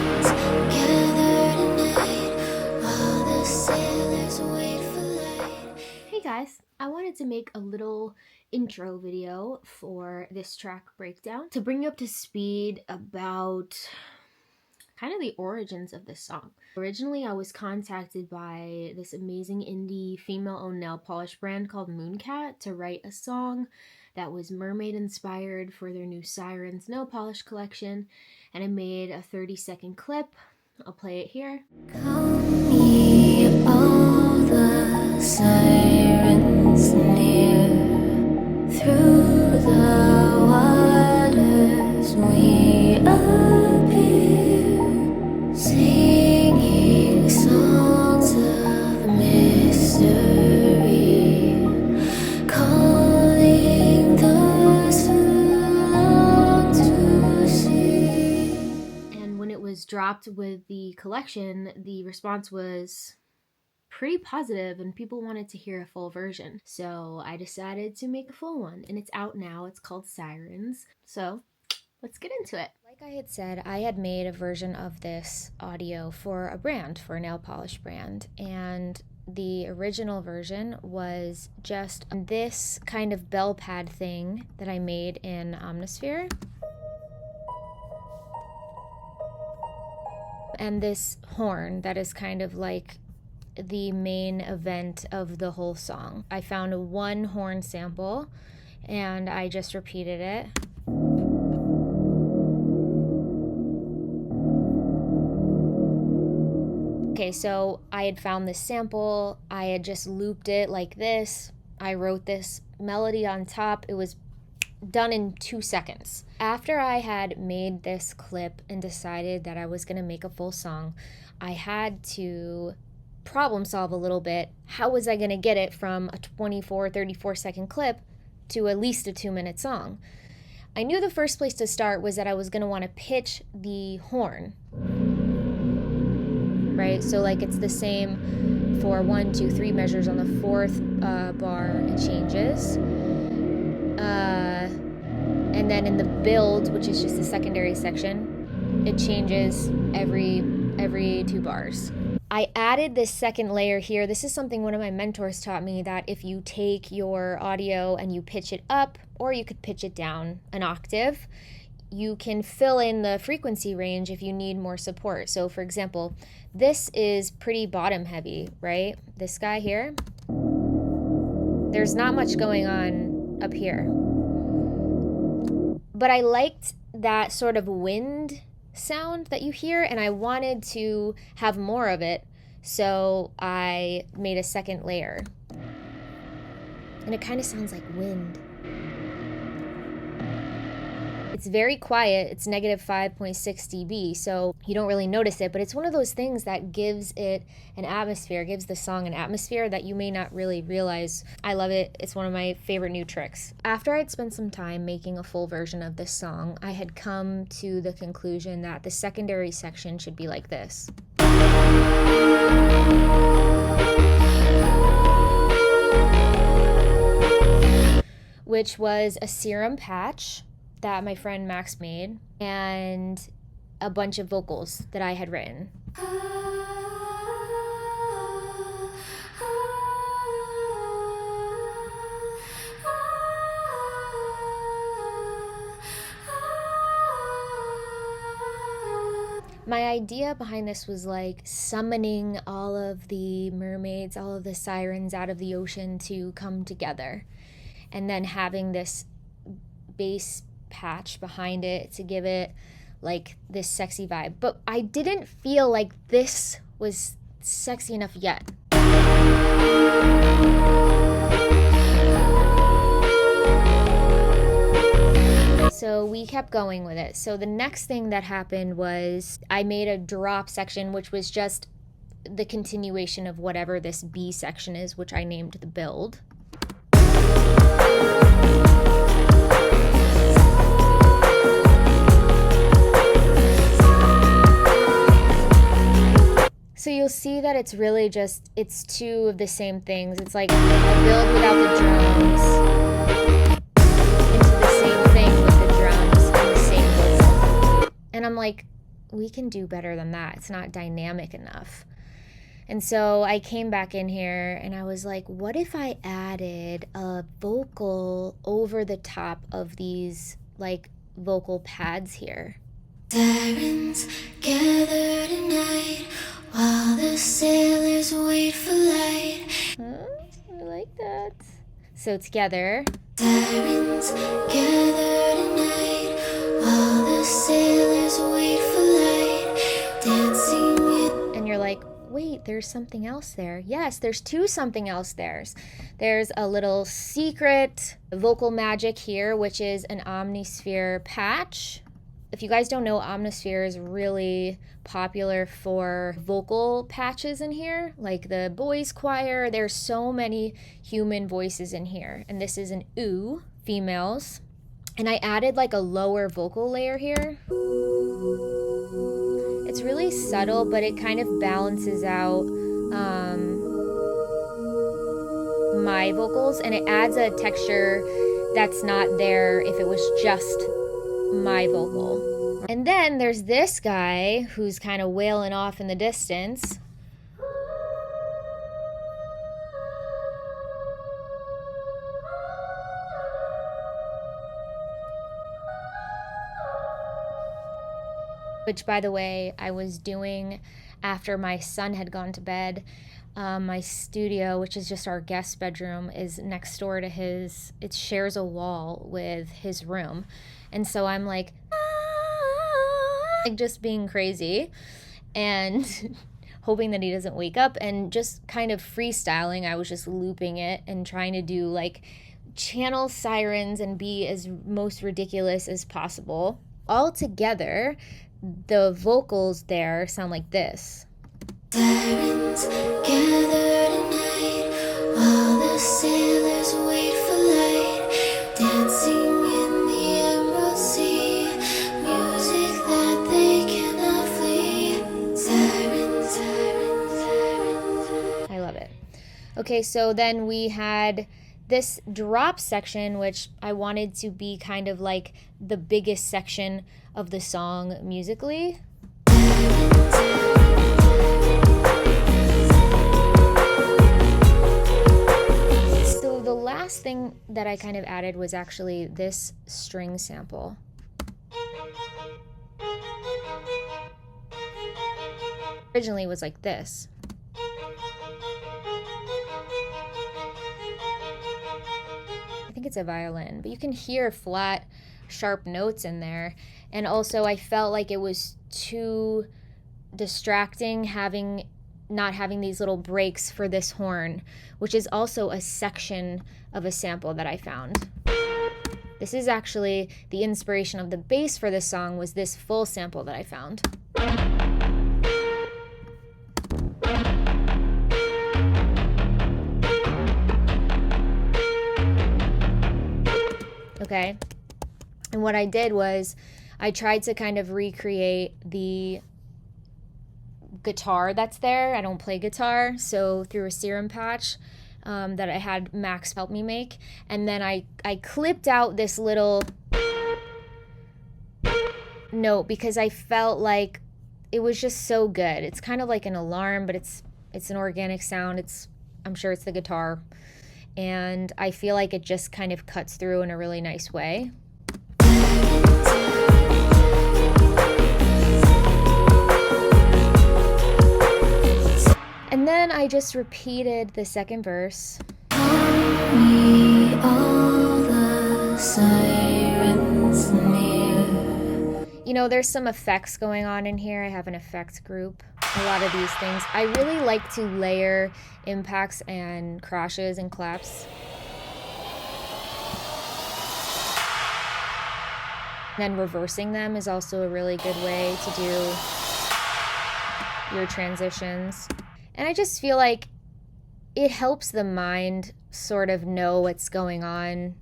Hey guys, I wanted to make a little intro video for this track breakdown to bring you up to speed about kind of the origins of this song. Originally, I was contacted by this amazing indie female-owned nail polish brand called Mooncat to write a song that was mermaid inspired for their new Sirens nail polish collection, and I made a 30-second clip. I'll play it here. Come ye all the sirens near, through the waters we appear, singing songs of mystery, calling those who long to see. And when it was dropped with the collection, the response was pretty positive and people wanted to hear a full version. So I decided to make a full one, and it's out now. It's called Sirens. So let's get into it. Like I had said, I had made a version of this audio for a brand, for a nail polish brand, and the original version was just this kind of bell pad thing that I made in Omnisphere. And this horn that is kind of like the main event of the whole song. I found one horn sample and I just repeated it. Okay, so I had found this sample, I had just looped it like this, I wrote this melody on top, it was done in 2 seconds. After I had made this clip and decided that I was gonna make a full song, I had to problem solve a little bit. How was I gonna get it from a 34 second clip to at least a 2-minute song? I knew the first place to start was that I was gonna wanna pitch the horn, right? So like it's the same for 1, 2, 3 measures. On the 4th bar, it changes. And then in the build, which is just the secondary section, it changes every 2 bars. I added this second layer here. This is something one of my mentors taught me, that if you take your audio and you pitch it up, or you could pitch it down an octave, you can fill in the frequency range if you need more support. So for example, this is pretty bottom heavy, right? This guy here, there's not much going on up here. But I liked that sort of wind sound that you hear, and I wanted to have more of it, so I made a second layer. And it kind of sounds like wind. It's very quiet. It's negative 5.6 dB, so you don't really notice it, but it's one of those things that gives it an atmosphere, gives the song an atmosphere that you may not really realize. I love it. It's one of my favorite new tricks. After I'd spent some time making a full version of this song, I had come to the conclusion that the secondary section should be like this. Which was a serum patch that my friend Max made, and a bunch of vocals that I had written. My idea behind this was like summoning all of the mermaids, all of the sirens out of the ocean to come together, and then having this bass patch behind it to give it like this sexy vibe. But I didn't feel like this was sexy enough yet. So we kept going with it. So the next thing that happened was I made a drop section, which was just the continuation of whatever this B section is, which I named the build. So you'll see that it's really just, it's two of the same things. It's like a build without the drums into the same thing with the drums and the same vocal. And I'm like, we can do better than that. It's not dynamic enough. And so I came back in here and I was like, what if I added a vocal over the top of these like vocal pads here? Sirens gather tonight while the sailors wait for light. I like that. So together. Sirens gather tonight while the sailors wait for light. Dancing in. And you're like, wait, there's something else there. Yes, there's something else there. There's a little secret vocal magic here, which is an Omnisphere patch. If you guys don't know, Omnisphere is really popular for vocal patches in here, like the boys choir. There's so many human voices in here. And this is an ooh, females. And I added like a lower vocal layer here. It's really subtle, but it kind of balances out my vocals, and it adds a texture that's not there if it was just my vocal. And then there's this guy who's kind of wailing off in the distance. Which, by the way, I was doing after my son had gone to bed. My studio, which is just our guest bedroom, is next door to his. It shares a wall with his room. And so I'm like just being crazy and hoping that he doesn't wake up, and just kind of freestyling. I was just looping it and trying to do like channel Sirens and be as most ridiculous as possible. All together, the vocals there sound like this. Sirens gather tonight while the sailors wait for light. Dancing in the emerald sea, music that they cannot flee. Sirens, sirens, sirens. I love it. Okay, so then we had this drop section, which I wanted to be kind of like the biggest section of the song musically. So the last thing that I kind of added was actually this string sample. Originally it was like this. I think it's a violin, but you can hear flat, sharp notes in there. And also I felt like it was too distracting not having these little breaks for this horn, which is also a section of a sample that I found. This is actually the inspiration of the bass for this song, was this full sample that I found. Okay, and what I did was I tried to kind of recreate the guitar that's there. I don't play guitar, so through a serum patch that I had Max help me make, and then I clipped out this little note because I felt like it was just so good. It's kind of like an alarm, but it's an organic sound. I'm sure it's the guitar. And I feel like it just kind of cuts through in a really nice way. And then I just repeated the second verse. Me all the sirens near. You know, there's some effects going on in here. I have an effects group. A lot of these things. I really like to layer impacts and crashes and claps. Then reversing them is also a really good way to do your transitions. And I just feel like it helps the mind sort of know what's going on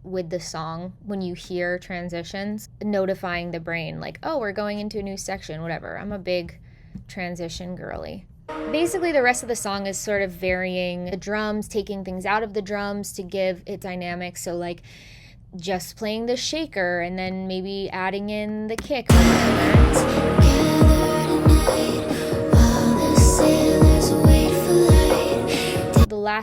with the song when you hear transitions, notifying the brain like, oh, we're going into a new section, whatever. I'm a big transition girly. Basically, the rest of the song is sort of varying the drums, taking things out of the drums to give it dynamics. So like just playing the shaker and then maybe adding in the kick or whatever.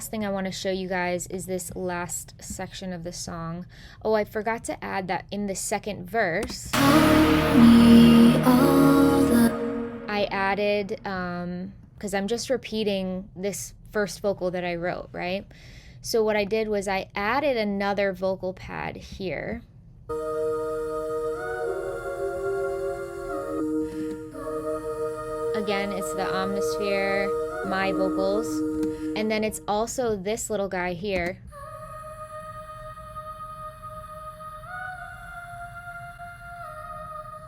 last thing I want to show you guys is this last section of the song. Oh, I forgot to add that in the second verse, I added, because I'm just repeating this first vocal that I wrote, right? So what I did was I added another vocal pad here. Again, it's the Omnisphere, my vocals. And then it's also this little guy here.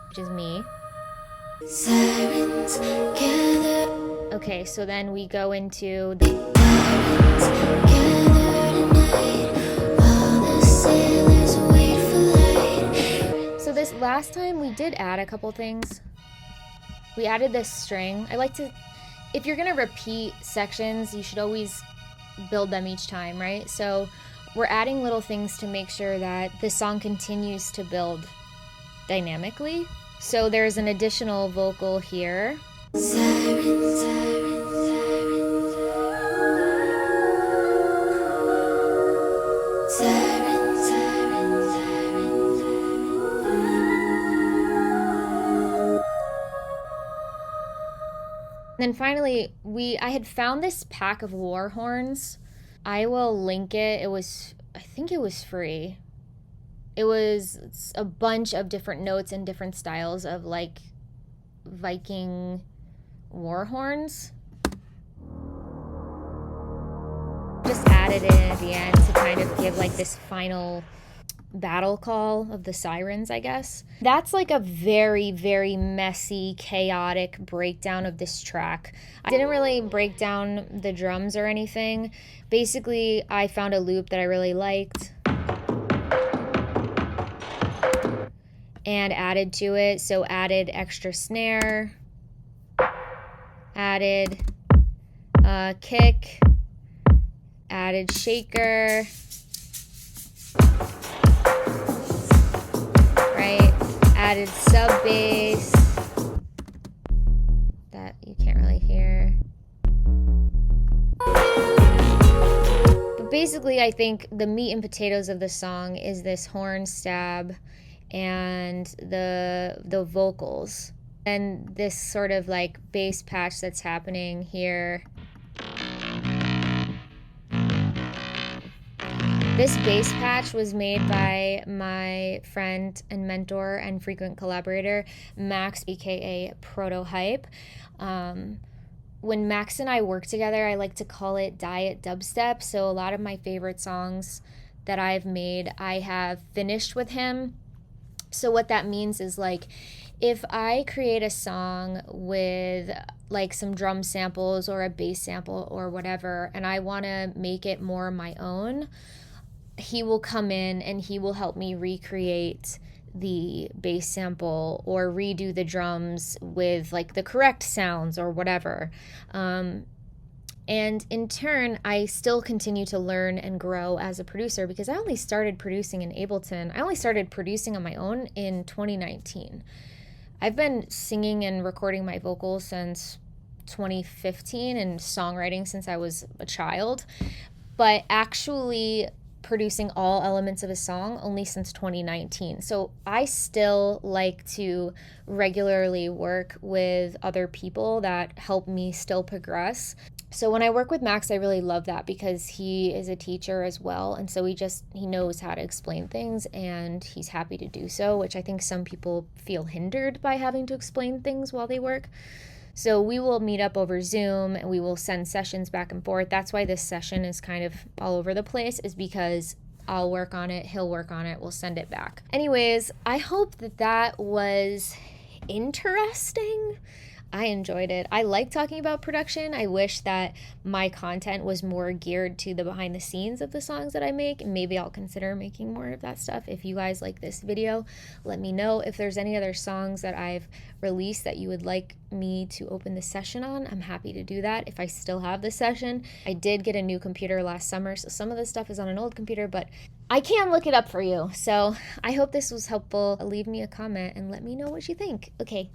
Which is me. Sirens gather. Okay, so then we go into the So this last time we did add a couple things. We added this string. I like to, if you're gonna repeat sections, you should always build them each time, right? So we're adding little things to make sure that the song continues to build dynamically. So there's an additional vocal here. Sirens, And then finally, I had found this pack of war horns. I will link it. I think it was free. It was a bunch of different notes and different styles of like Viking war horns. Just added it in at the end to kind of give like this final battle call of the Sirens, I guess. That's like a very, very messy, chaotic breakdown of this track. I didn't really break down the drums or anything. Basically, I found a loop that I really liked and added to it. So added extra snare, added kick, added shaker, right? Added sub bass that you can't really hear. But basically, I think the meat and potatoes of the song is this horn stab and the vocals and this sort of like bass patch that's happening here. This bass patch was made by my friend and mentor and frequent collaborator, Max, aka Protohype. When Max and I work together, I like to call it diet dubstep. So a lot of my favorite songs that I've made, I have finished with him. So what that means is like, if I create a song with like some drum samples or a bass sample or whatever, and I want to make it more my own, he will come in and he will help me recreate the bass sample or redo the drums with like the correct sounds or whatever. And in turn, I still continue to learn and grow as a producer because I only started producing in Ableton. I only started producing on my own in 2019. I've been singing and recording my vocals since 2015 and songwriting since I was a child, but actually producing all elements of a song only since 2019. So I still like to regularly work with other people that help me still progress. So when I work with Max, I really love that because he is a teacher as well. And so he knows how to explain things and he's happy to do so, which I think some people feel hindered by having to explain things while they work. So we will meet up over Zoom and we will send sessions back and forth. That's why this session is kind of all over the place, is because I'll work on it, he'll work on it, we'll send it back. Anyways, I hope that was interesting. I enjoyed it. I like talking about production. I wish that my content was more geared to the behind the scenes of the songs that I make. Maybe I'll consider making more of that stuff. If you guys like this video, let me know. If there's any other songs that I've released that you would like me to open the session on, I'm happy to do that if I still have the session. I did get a new computer last summer, so some of this stuff is on an old computer, but I can look it up for you. So I hope this was helpful. Leave me a comment and let me know what you think. Okay,